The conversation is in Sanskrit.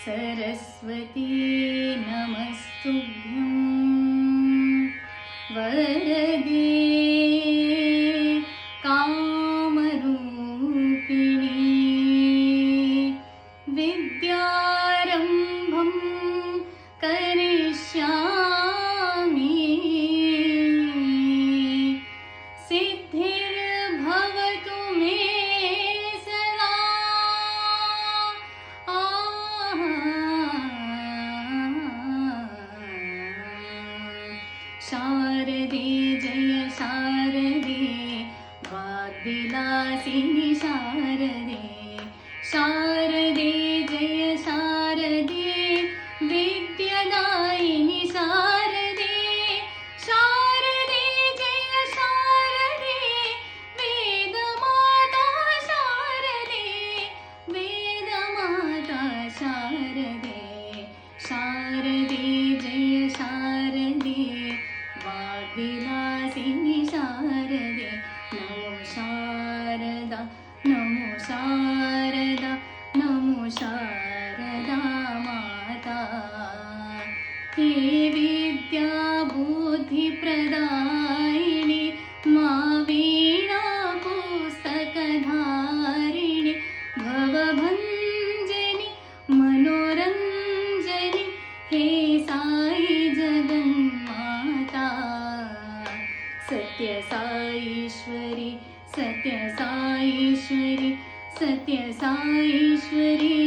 सरस्वती नमस्तुभ्यं वरदे कामरूपिणी विद्यारम्भं करिष्यामि सिद्धिर्भवतु मे सदा शारदे जय शारदे वाग्विलासिनि शारदे शारदे जय शारदे विद्यादायिनि शारदे शारदे जय शारदे वेदमाता शारदे वेदमाता शारदे शारदे जय शारदे वाग्विलासिनि शारदे नमो शारदा नमो शारदा नमो शारदा माता हे विद्या बुद्धिप्रदायिनि मा वीणा पुस्तकधारिणि भवभञ्जनि मनोरञ्जनि हे साई जगन्माता सत्य साईश्वरी सत्य साईश्वरी सत्य साईश्वरी